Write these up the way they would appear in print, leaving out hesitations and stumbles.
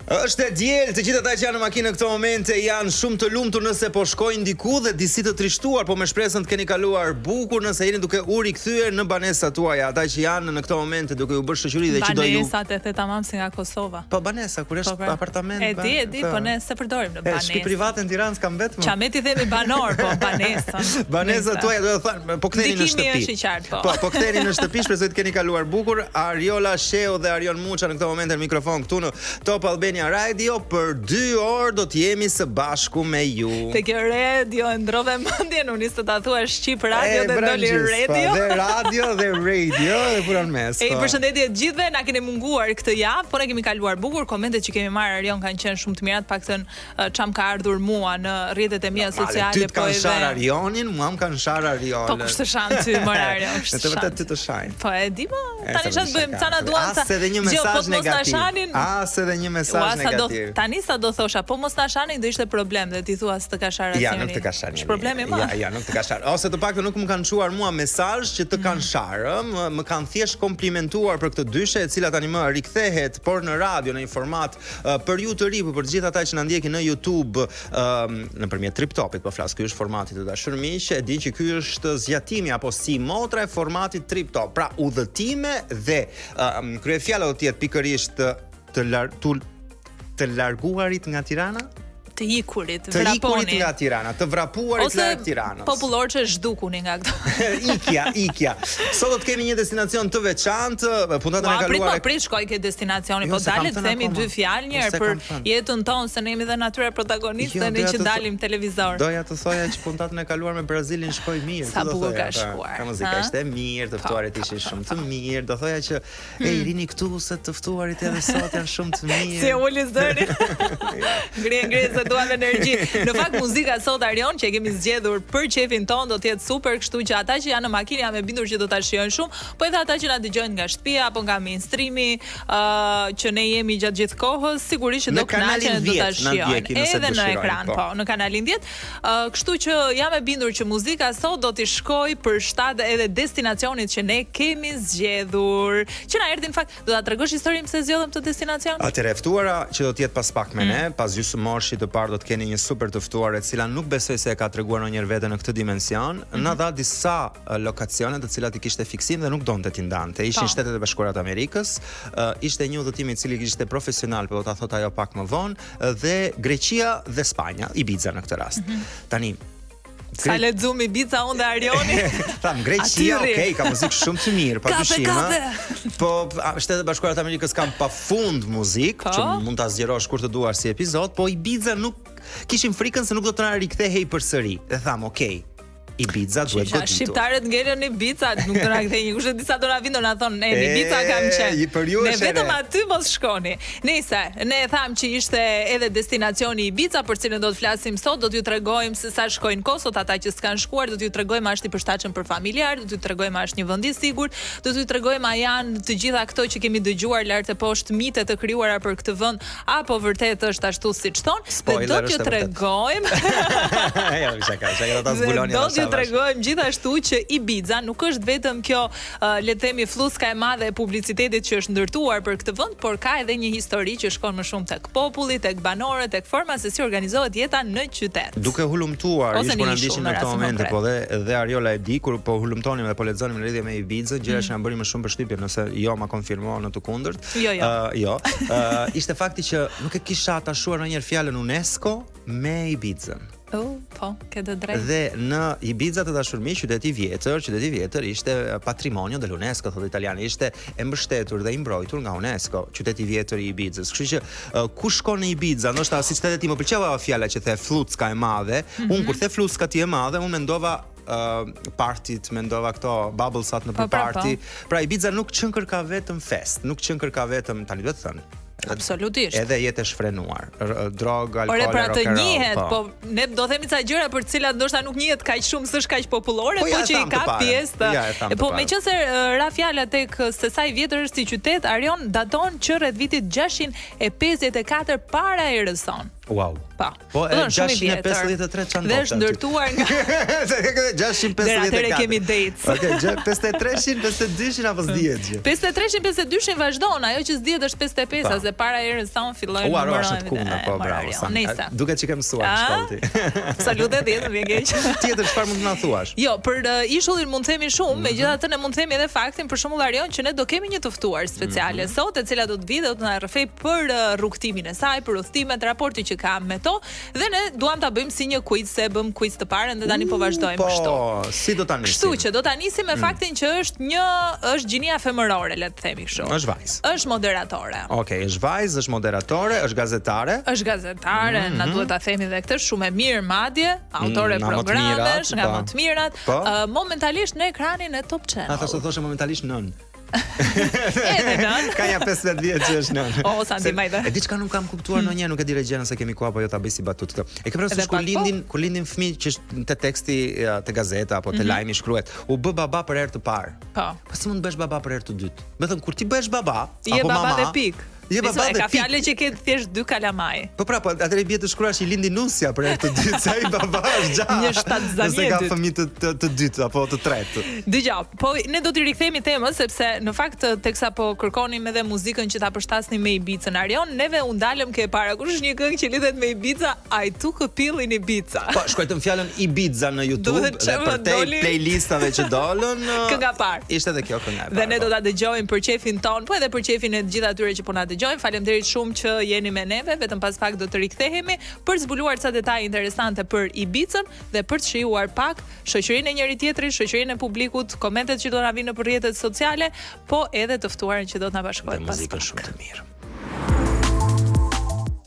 Është e diel, të gjithë ata që janë në makinë në këto momente janë shumë të lumtur nëse po shkojnë diku dhe disi të trishtuar, po me shpresën të keni kaluar bukur nëse jeni duke u rikthyer në banesat tuaja, ata që janë në këto momente duke u bërë shoqëri dhe që do ju. Banesat e the tamam si nga Kosova. Po banesa, kur është apartament. E di, po ne se përdorim në banesë. Shtëpi private në Tiranë s'kam vetëm. Çameti themi banor, po banesën. Banesat tuaja do të thonë, po ktheni në shtëpi. Është i qartë, po ktheni në shtëpi, shpresoj të keni kaluar bukur. Ariola Sheu dhe Arion Muça në këtë moment në mikrofon këtu në Top Albania Radio. Për 2 orë do të jemi së bashku me ju. Te kjo radio ndrove mendjen, unë nisë të ta thua Shqip Radio dhe doli radio. Dhe radio dhe punon mes. Përshëndetje të gjithëve, na keni munguar këtë javë, po ne kemi kaluar bukur. Komentet që kemi marrë Arion kanë qenë shumë të mira, të paktën çam ka ardhur mua në rrjetet e mia sociale, po edhe. Ty kanë shar Arionin, mua më kanë shar Ariolën. Po kush të shan ty më Arion? Në të vërtetë ty të shajnë. Po e di më, tani çfarë bëjmë? Çana duam sa. As edhe një mesazh negativ. As edhe një mesazh negativ. Tani sa do thosha, po mos na shanin do ishte problem dhe ti thua se të ka shar asnjëri. Ja, nuk të ka shar. Problemi më. Ja, nuk të ka shar. Ose të paktën nuk më kanë çuar mua mesazh që të kanë shar, më kanë thjesht komplimentuar për këtë dyshe e cila tani më rikthehet por në radio në një format për ju të ri, për të gjithë ata që na ndjekin në YouTube nëpërmjet TripTopit, po flas, ky është formati të dashur miq, e di që ky është zgjatimi apo si motra e formatit TripTop. Pra udhëtime dhe kryefjala do të jetë pikërisht të larguarit nga Tirana? Të ikurit, të ikurit nga Tirana, të vrapuarit larg Tiranës. Ose popullor që zhdukuni nga këto. Ikja. Sot do të kemi një destinacion të veçantë, puntatën e kaluar. Prit shkoj ke destinacioni, po dalet të themi 2 fjalë njëherë për jetën tonë, se ne jemi dhe natyra protagonistë ne që dalim televizor. Doja të thoja që puntatën e kaluar me Brazilin shkoi mirë. Sa bukur ka shkuar. Muzika ishte mirë, të ftuarit ishin shumë të mirë. Do thoja që e rini këtu se të ftuarit edhe sot janë shumë të mirë. Si uli zëri. Ngri duam energji. Në fakt muzika sot Arion që e kemi zgjedhur për qefin ton do të jetë super, kështu që ata që janë në makinë jam e bindur që do ta shijojnë shumë, po edhe ata që na dëgjojnë nga shtëpia apo nga mainstreami, që ne jemi gjatë gjithë kohës, sigurisht që do kënaqen do ta shijojnë edhe në ekran, po, në kanalin 10. Kështu që jam e bindur që muzika sot do t'i shkojë për shtat edhe destinacionit që ne kemi zgjedhur. Që na erdhi në fakt, do ta tregosh historinë pse zgjodhëm këtë destinacion? Atëre ftuara që do të jetë pas pak me ne, pas gjysmëmoshit të parë do të keni një super të ftuar e cila nuk besoj se e ka treguar ndonjëherë veten në këtë dimension. Na dha disa lokacione të cilat i kishte fiksim dhe nuk donte t'i ndante. Ishin Shtetet e Bashkuara të Amerikës, ishte një udhëtim i cili ishte profesional, por do ta thot ajo pak më vonë, dhe Greqia dhe Spanja, Ibiza në këtë rast. Tani sa lexum Ibiza unë dhe Arioni. Tham Greqia, okay, ka muzikë shumë të mirë, padyshim. Po Shtetet e Bashkuara të Amerikës kanë pafund muzikë, që mund ta zgjerosh kur të duash si epizod, po Ibiza nuk kishim frikën se nuk do të na rikthehej përsëri. Dhe tham, okay, Ibiza duhet goditur. Shqiptarët ngelën Ibiza, nuk do na kthej një kush, disa do na vinë do na thonë, "Ne Ibiza kam qenë." Ne vetëm aty mos shkoni. Nëse ne tham që ishte edhe destinacioni Ibiza për cilën do të flasim sot, do t'ju tregojmë se sa shkojnë kosot ata që s'kan shkuar, do t'ju tregojmë a është i përshtatshëm për familjar, do t'ju tregojmë a është një vend i sigurt, do t'ju tregojmë a janë të gjitha këto që kemi dëgjuar lart e poshtë mite të krijuara për këtë vend, apo vërtet është ashtu siç thon. Do t'ju tregojmë. Jo, çka ta zbuloni. Tregojmë gjithashtu që Ibiza nuk është vetëm kjo le të themi fluska e madhe e publicitetit që është ndërtuar për këtë vend, por ka edhe një histori që shkon më shumë tek populli, tek banorët, tek forma se si organizohet jeta në qytet. Duke hulumtuar, ish po na ndishin në këtë moment, po dhe Ariola e di kur po hulumtonim dhe po lexonim në lidhje me Ibiza, gjëra që na bërin më shumë përshtypje, nëse jo ma konfirmon në të kundërt. Jo. Ishte fakti që nuk e kisha atashuar ndonjëherë fjalën UNESCO me Ibizën. Po, ke të drejtë. Dhe në Ibiza të dashur miq, qyteti i vjetër ishte patrimonio dell'UNESCO, thotë italiani, ishte e mbështetur dhe i mbrojtur nga UNESCO, qyteti i vjetër i Ibizës. Kështu që ku shkon në Ibiza, ndoshta siç thënë ti, më pëlqeva fjala që the flucka e madhe. Unë kur the flucka ti e madhe, unë mendova partit, mendova këto bubblesat në party. Pra Ibiza nuk qënkër ka vetëm fest, nuk qënkër ka vetëm, tani duhet të thënë, absolutisht. Edhe jetë e shfrenuar, drog, alkool, rock and roll. Por pra të njihet, po ne do themi ca gjëra për të cilat ndoshta nuk njihet kaq shumë, s'është kaq popullore, po që i ka pjesë. Po meqense ra fjala tek se sa i vjetër është si qytet, Arion daton që rreth vitit 654 para erës son. Wow. Po, 653 çan. Dhe është ndërtuar nga 654. Dhe atëre kemi dates. Okej, 53-shin, 52-shin apo s'dihet gjë. 53-shin, 52-shin vazhdon, ajo që s'dihet është 55, se para herës sa unë filloj në numërojnë. Po, bravo. Duket që ke mësuar në shkollë. Absolute 10 vjen keq. Tjetër çfarë mund të na thuash? Jo, për ishullin mund të themi shumë, megjithatë ne mund të themi edhe faktin për shembull Arion që ne do kemi një të ftuar speciale sot, e cila do të vijë dhe do të na rrëfej për rrugtimin e saj, për udhëtimet, raporti që kam me to, dhe ne duam ta bëjmë si një quiz, se bëm quiz të parën dhe tani po vazhdojmë kështu. Po, si do ta nisim? Kështu që do ta nisim me faktin që është gjinia femërore, le të themi kështu. Është vajzë. Është moderatore. Okej, është vajzë, është moderatore, është gazetare. Është gazetare, na duhet ta themi edhe këtë, shumë e mirë madje, autore programesh, nga më të mirat. Momentalisht në ekranin e Top Channel. Ata s'u thoshë momentalisht nën. Edhe nën. Ka ja 15 vjet që është nën. O, sa ndihmaj. E diçka nuk kam kuptuar ndonjëherë, nuk e di Regjena se kemi ku apo jo ta bëj si batutë këtë. E ke parasysh kur lindin fëmijë që te teksti te gazeta apo te lajmi shkruhet, u bë baba për herë të parë. Po. Po si mund të bësh baba për herë të dytë? Do të thënë kur ti bëhesh baba apo mama, baba dhe pik. Je baba dhe ka fjalë që ke thjesht 2 kalamaj. Po pra, po atëre bie të shkruash i lindi nusja për herë të dytë, sa i baba është gjatë. Një shtatzanie. Nëse ka fëmijë të dytë apo të tretë. Dgjaj, po ne do t'i rikthehemi temën sepse në fakt teksa po kërkonim edhe muzikën që ta përshtasnim me Ibicën Arion, neve u ndalëm ke para kush është një këngë që lidhet me Ibiza, I took a pill in Ibiza. Po shkruajtëm fjalën Ibiza në YouTube dhe për te playlistave që dolën. Kënga parë. Ishte edhe kjo kënga e parë. Dhe ne do ta dëgjojmë për çefin ton, po edhe për çefin e të gjithë atyre që po na dëgjojnë. Faleminderit shumë që jeni me neve, vetëm pas pak do të rikthehemi për zbuluar ca detaje interesante për Ibicën dhe për të shijuar pak shoqërinë e njëri tjetrit, shoqërinë e publikut, komentet që do na vinë nëpër rrjetet sociale, po edhe të ftuarin që do të na bashkohet pas pak. Muzikë shumë të mirë.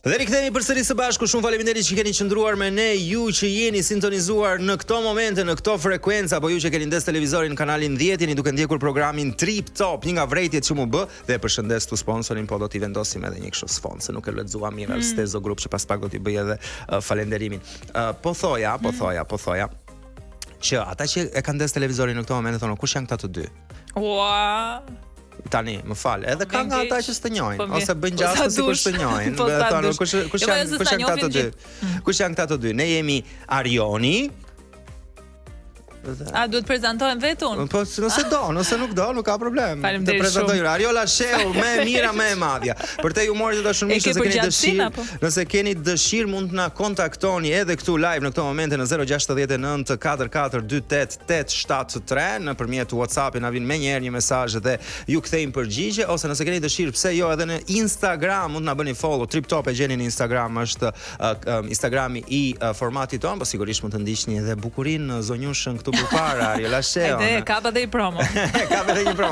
Dhe rikthehemi përsëri së bashku. Shumë faleminderit që keni qëndruar me ne, ju që jeni sintonizuar në këto momente, në këto frekuenca, apo ju që keni ndes televizorin kanalin 10, jeni duke ndjekur programin Trip Top, një nga vërejtjet që mu bë, dhe përshëndes tu sponsorin, po do t'i vendosim edhe një kështu sfond, se nuk e lexuam mirë Stezo Group, që pas pak do t'i bëj edhe falenderimin. Po thoja që ata që e kanë ndes televizorin në këto momente thonë, kush janë këta të dy? Ua. Tani, më fal, edhe ka nga ata që s'të njohin, ose bëjnë gjastë sikur s'të njohin. Thonë kush janë këta të dy? Kush janë këta të dy? Ne jemi Arioni. A duhet prezantohem vetun? Po nëse nuk do, nuk ka problem. Të prezantoj Ariola Sheu, më e mira, më e madhja. Për te humorit të dashurmisë, nëse keni dëshirë mund të na kontaktoni edhe këtu live në këto momente në 069 44 28 873 nëpërmjet WhatsApp-i, na vjen menjëherë një mesazh dhe ju kthejmë përgjigje, ose nëse keni dëshirë, pse jo, edhe në Instagram mund të na bëni follow. Trip Top e gjeni në Instagram, është Instagrami i formatit ton, po sigurisht mund të ndiqni edhe bukurinë zonjushën këtu përpara, Ariola Sheu. Edhe ka edhe një promo.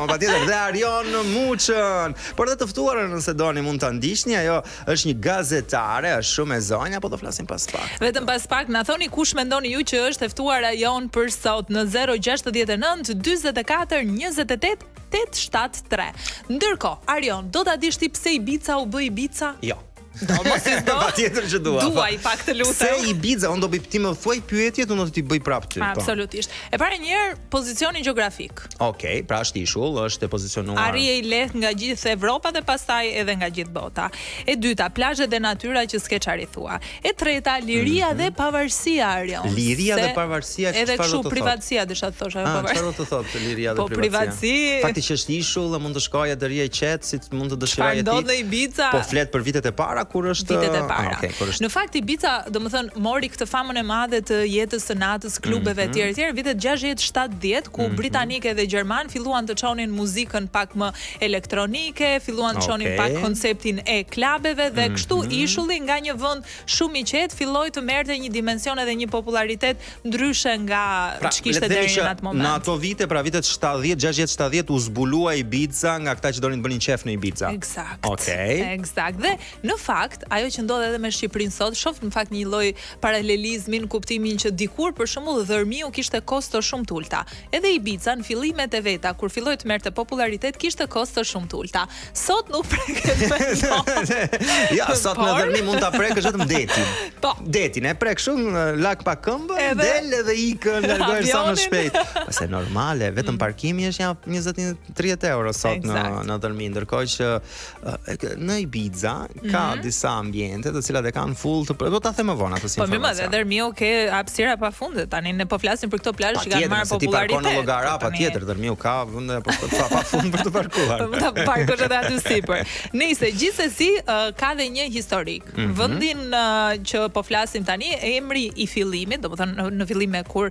Patjetër, dhe Arion Muçën. Por dhe të ftuarën nëse doni mund ta ndiqni, ajo është një gazetare, është shumë e zonja, apo do flasim pas pak. Vetëm pas pak, na thoni kush mendoni ju që është e ftuara jon për sot në 069 44 28 873. Ndërkohë, Arion, do ta dish ti pse Ibiza u bë Ibiza? Jo. Do mos i do. Patjetër që dua. Duaj pak të lutem. Se Ibiza, unë do bëj ti më thuaj pyetjet, unë do t'i bëj prapë ty. Absolutisht. E para një herë pozicioni gjeografik. Okej, pra është ishull, është e pozicionuar. Arje i lehtë nga gjithë Evropa dhe pastaj edhe nga gjithë bota. E dyta, plazhet dhe natyra që s'ke çfarë thua. E treta, liria dhe pavarësia, Arion. Liria dhe pavarësia, edhe kështu privatësia desha të thosh apo pavarësia. Çfarë do të thotë liria dhe privatësia? Po privatësi. Fakti që është ishull dhe mund të shkojë të rrijë qet, si mund të dëshirojë ti. Do në Ibiza. Po flet për vitet e para kur është vitet e para. Në fakt Ibiza, domethënë, mori këtë famën e madhe të jetës së natës, klubeve etj etj, vitet 60-70, ku britanikë dhe gjerman filluan të çonin muzikën pak më elektronike, filluan të çonin pak konceptin e klubeve dhe kështu ishulli nga një vend shumë i qetë filloi të merrte një dimension edhe një popularitet ndryshe nga ç'kishte deri në atë moment. Në ato vite, pra vitet 70, 60-70 u zbulua Ibiza nga ata që donin të bënin qef në Ibiza. Eksakt. Eksakt. Dhe në fakt, ajo që ndodh edhe me Shqipërinë sot, shoh në fakt një lloj paralelizmi në kuptimin që dikur për shembull Dhërmiu kishte kosto shumë të ulta. Edhe Ibiza në fillimet e veta kur filloi të merrte popularitet kishte kosto shumë të ulta. Sot nuk preket me. Ja, sot në Dhërmi mund ta prekësh vetëm detin. Po. Detin e prek shumë lak pa këmbë, del edhe ikën, largohesh sa më shpejt. Pse normale, vetëm parkimi është ja 20-30 euro sot në Dhërmi, ndërkohë që në Ibiza ka disa ambiente të cilat e kanë full të do ta them më vonë atë si Po mirë, informacion. edhe Dërmiu ke hapësira pafundit. Tani ne po flasim për këto plazhe që kanë marrë Ti parkon në popularitet. llogara patjetër, Dërmiu ka vende pa fund për të parkuar. Po ta parkosh edhe aty sipër. Nëse gjithsesi ka dhe një historik. Vendin që po flasim tani, emri i fillimit, domethënë në fillim kur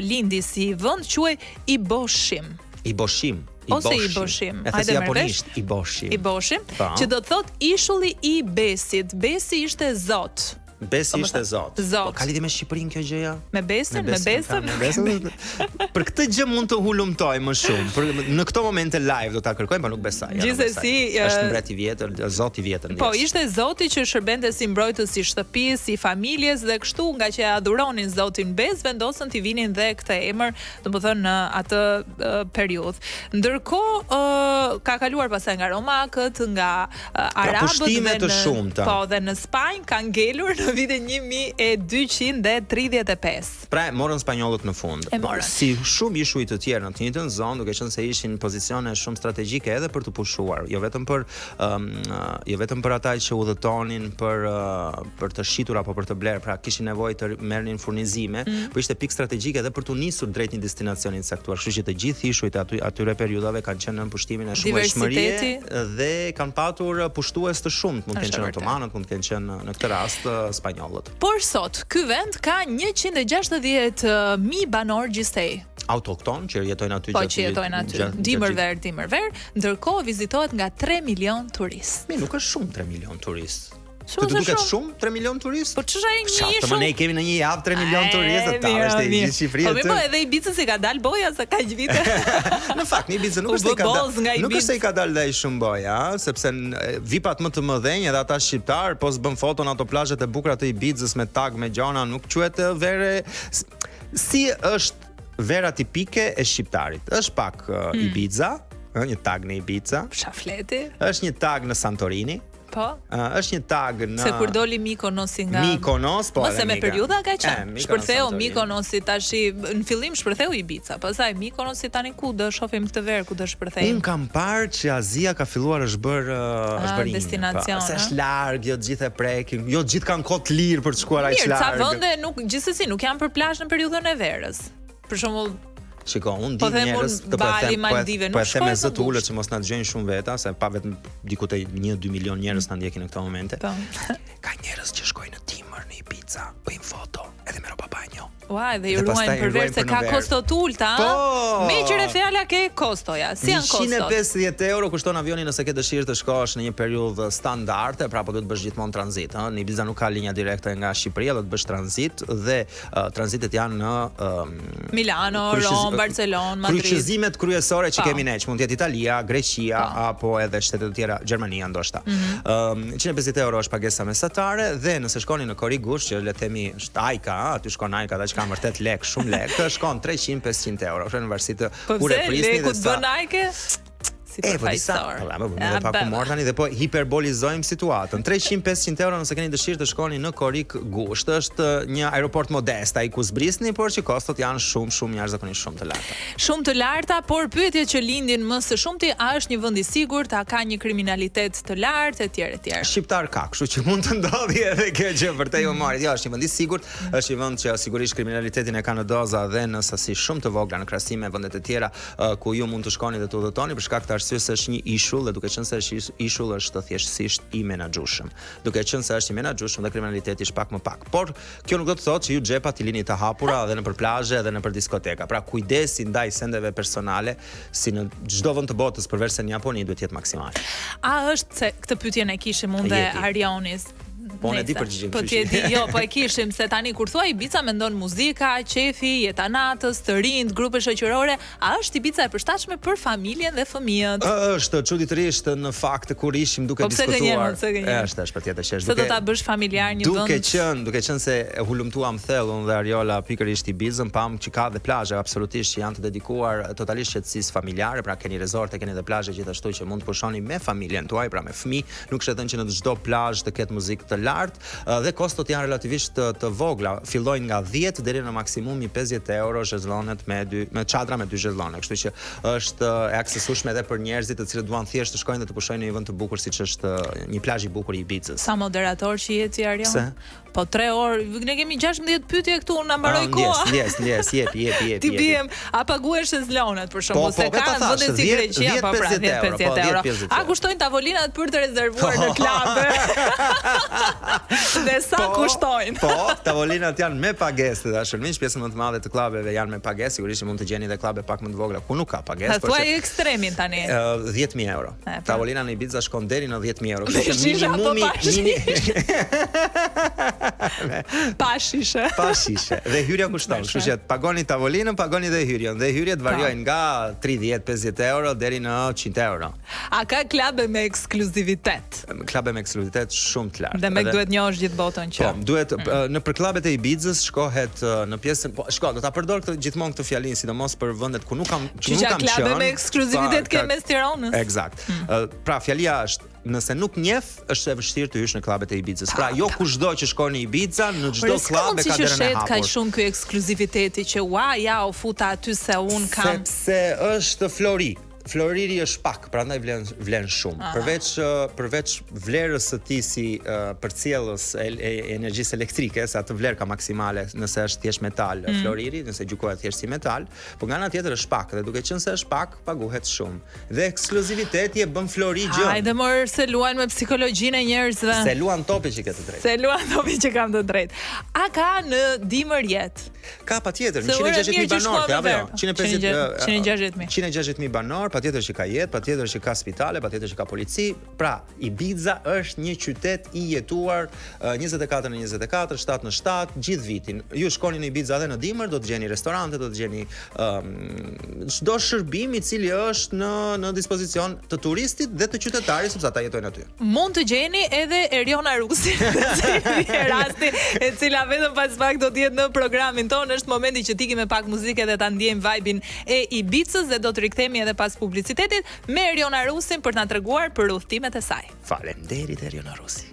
lindi si vend quhej Iboshim. Iboshim. Ose Iboshim. Hajde japonisht Iboshim. Iboshim, që do të thot ishulli i Besit. Besi ishte Zot. Besi ishte Zot. Zot. Po ka lidhje me Shqipërinë kjo gjëja? Me besën, me besën. Për këtë gjë mund të hulumtoj më shumë. Për në këto momente live do ta kërkojmë, por nuk besoj. Gjithsesi, është mbret i vjetër, Zoti i vjetër. Po, ishte Zoti që shërbente si mbrojtës i shtëpisë, si familjes dhe kështu nga që adhuronin Zotin Bes, vendosën t'i vinin dhe këtë emër, domethënë në atë periudhë. Ndërkohë ka kaluar pastaj nga romakët, nga arabët dhe po, dhe në Spanjë ka ngelur në vitin 1235. Pra morën spanjollët në fund. Si shumë ishuj të tjerë në të njëjtën zonë, duke qenë se ishin pozicione shumë strategjike edhe për të pushuar, jo vetëm për ata që udhëtonin për të shitur apo për të blerë, pra kishin nevojë të merrnin furnizime, por ishte pikë strategjike edhe për të nisur drejt një destinacioni të caktuar. Kështu që të gjithë ishujt atyre periudhave kanë qenë në pushtimin e shumërisë dhe kanë patur pushtues të shumtë, mund të kenë qenë otomanët, mund të kenë qenë në këtë rast spanjollët. Por sot, ky vend ka 160.000 banor gjistej. Autokton që jetojnë aty që jetojnë aty. Dimërver, ndërkohë vizitohet nga 3 milion turistë. Nuk është shumë 3 milion turistë. Të duket shumë 3 milion turistë? Po ç'është ai një shumë? Ne kemi në një javë 3 milion turistë, ta është e gjithë Shqipëria. Po më edhe Ibiza si ka dal boja sa kaq vite. Në fakt, në Ibiza nuk është se i ka dal dhe shumë boja, sepse vipat më të mëdhenj edhe ata shqiptar, po s'bën foto në ato plazhet e bukura të Ibizës me tag me gjona, nuk quhet vere si është vera tipike e shqiptarit. Është pak Ibiza, një tag në Ibiza. Shafleti. Është një tag në Santorini. Po. Është një tag në se kur doli Mykonosi nga Mykonos, po. Mos e me periudha ka qenë. Shpërtheu Mykonosi tash në fillim shpërtheu Ibiza, pastaj Mykonosi tani ku do shohim këtë verë ku do shpërthejmë. Un kam parë që Azia ka filluar është bërë destinacion. Se është larg, jo të gjithë e prekin, jo të gjithë kanë kohë të lirë për të shkuar aq larg. Mirë, ca vende nuk gjithsesi nuk janë për plazh në periudhën e verës. Për shembull Shiko, unë di njerëz të po e them me zë të ulët që mos na dëgjojnë shumë veta, se pa vetëm diku te 1-2 milion njerëz na ndjekin në këtë momente. Ka njerëz që shkojnë në dimër në Ibiza, bëjnë foto edhe me roba banjo. Ua, dhe i ruajnë për verë se ka kosto të ulta, me qëre fjala ke kostoja, si janë kostot? 150 euro kushton avioni nëse ke dëshirë të shkosh në një periudhë standarde, pra po duhet bësh gjithmonë tranzit. Në Ibiza nuk ka linja direkte nga Shqipëria, do të bësh tranzit dhe tranzitet janë në Milano, Rom, Barcelonë, Madrid. Kryqëzimet kryesore që kemi ne, që mund të jetë Italia, Greqia apo edhe shtetet të tjera, Gjermania ndoshta. 150 euro është pagesa mesatare dhe nëse shkoni në Korrigush, që le të themi është Ajka, aty shkon Ajka dhe ka vërtet lek, shumë lek, shkon 300-500 euro, në varësi të kur e prisni dhe sa. Po bën Ajke? Si përfaqësor. Po pak humor tani dhe po hiperbolizojmë situatën. 300-500 euro nëse keni dëshirë të shkoni në Korrigush, është një aeroport modest, ai ku zbrisni, por që kostot janë shumë jashtëzakonisht shumë të larta. Shumë të larta, por pyetjet që lindin më së shumti, a është një vend i sigurt, a ka një kriminalitet të lartë etj. Shqiptar ka, kështu që mund të ndodhi edhe kjo gjë vërtet humorit. Jo, është një vend i sigurt, është një vend që sigurisht kriminalitetin e ka në doza dhe në sasi shumë të vogla në krahasim me vendet e tjera ku ju mund të shkoni dhe të udhëtoni për shkak të se është një ishull dhe duke qenë se është ishull është thjeshtësisht i menaxhueshëm. Duke qenë se është i menaxhueshëm dhe kriminaliteti është pak më pak. Por kjo nuk do të thotë që ju xhepat i lini të hapura edhe nëpër plazhe edhe nëpër diskoteka. Pra kujdesi ndaj sendeve personale si në çdo vend të botës përveç se në Japoni duhet të jetë maksimale. A është se këtë pyetjen e kishim unë dhe Arionis? Po ne di përgjigjem. Po ti e di, jo, po e kishim se tani kur thua Ibiza mendon muzika, qefi, jeta natës, të rinj, grupe shoqërore, a është Ibiza e përshtatshme për familjen dhe fëmijët? Është çuditërisht në fakt kur ishim duke diskutuar. Është patjetër që është. Se do ta bësh familjar një vend. Duke qenë se e hulumtuam thellë unë dhe Ariola pikërisht Ibizën, pam që ka dhe plazhe absolutisht që janë të dedikuar totalisht qetësisë familjare, pra keni rezorte, keni edhe plazhe gjithashtu që mund të pushoni me familjen tuaj, pra me fëmijë, nuk është thënë që në çdo plazh të ketë muzikë të lartë dhe kostot janë relativisht të vogla, fillojnë nga 10 deri në maksimumi 50 euro shezllonet me çadra me 2 shezllone, kështu që është e aksesueshme edhe për njerëzit të cilët duan thjesht të shkojnë dhe të pushojnë në një vend të bukur siç është një plazh i bukur i Ibicës. Sa moderator që je ti Arion? Pse? Po 3 orë, ne kemi 16 pyetje këtu, na mbaroi koha. Ndjes, jepi. Ti biem, a paguhesh shezllonet për shembull, se kanë vende si Greqia, po pra 10-50 euro. A kushtojnë tavolinat për të rezervuar në klube? Dhe sa kushtojnë? Po, tavolinat janë me pagesë, dashur miq, pjesën më të madhe të klubeve janë me pagesë, sigurisht mund të gjeni edhe klube pak më të vogla ku nuk ka pagesë. Thuaj ekstremin tani. 10.000 euro. Tavolina në Ibiza shkon deri në 10.000 euro. Minimumi Pashishe. Dhe hyrja kushton, kështu që pagoni tavolinën, pagoni dhe hyrjen. Dhe hyrjet variojnë nga 30-50 euro deri në 100 euro. A ka klube me ekskluzivitet? Klube me ekskluzivitet shumë të lartë. Dhe me duhet njohësh gjithë botën që. Po, duhet në për klubet e Ibizës shkohet në pjesën, po do ta përdor gjithmonë këtë fjalinë, sidomos për vendet ku nuk kam qenë. Klube me ekskluzivitet ke mes Tiranës. Eksakt. Pra fjalia është nëse nuk njeh, është e vështirë të hysh në klubet e Ibicës. Pra jo kushdo që shkon në Ibiza, në çdo klub e ka derën e hapur. Ka shumë ky ekskluziviteti që ja u futa aty se un kam. Sepse është Floriri është pak, prandaj vlen shumë. Përveç vlerës së tij si përcjellës e energjisë elektrike, sa atë vlerë ka maksimale nëse është thjesht metal, Floriri, nëse gjykohet thjesht si metal, por nga ana tjetër është pak dhe duke qenë se është pak, paguhet shumë. Dhe ekskluziviteti e bën Flori gjë. Hajde mor se luajnë me psikologjinë e njerëzve. Se luan topi që ke të drejtë. A ka në dimër jetë? Ka patjetër, 160.000 banor, 160.000 banor, patjetër që ka jetë, patjetër që ka spitale, patjetër që ka polici. Pra, Ibiza është një qytet i jetuar 24 në 24, 7 në 7, gjithë vitin. Ju shkoni në Ibiza edhe në dimër, do të gjeni restorante, do të gjeni çdo shërbim i cili është në dispozicion të turistit dhe të qytetarit, sepse ata jetojnë aty. Mund të gjeni edhe Eriona Rusi, rasti e cila vetëm pas pak do të jetë në programin tonë. Është momenti që t'ikim me pak muzikë dhe ta ndjejmë vibe-in e Ibicës dhe do të rikthehemi edhe pas publicitetit me Eriona Rusin për të na treguar për udhëtimet e saj. Faleminderit Eriona Rusi.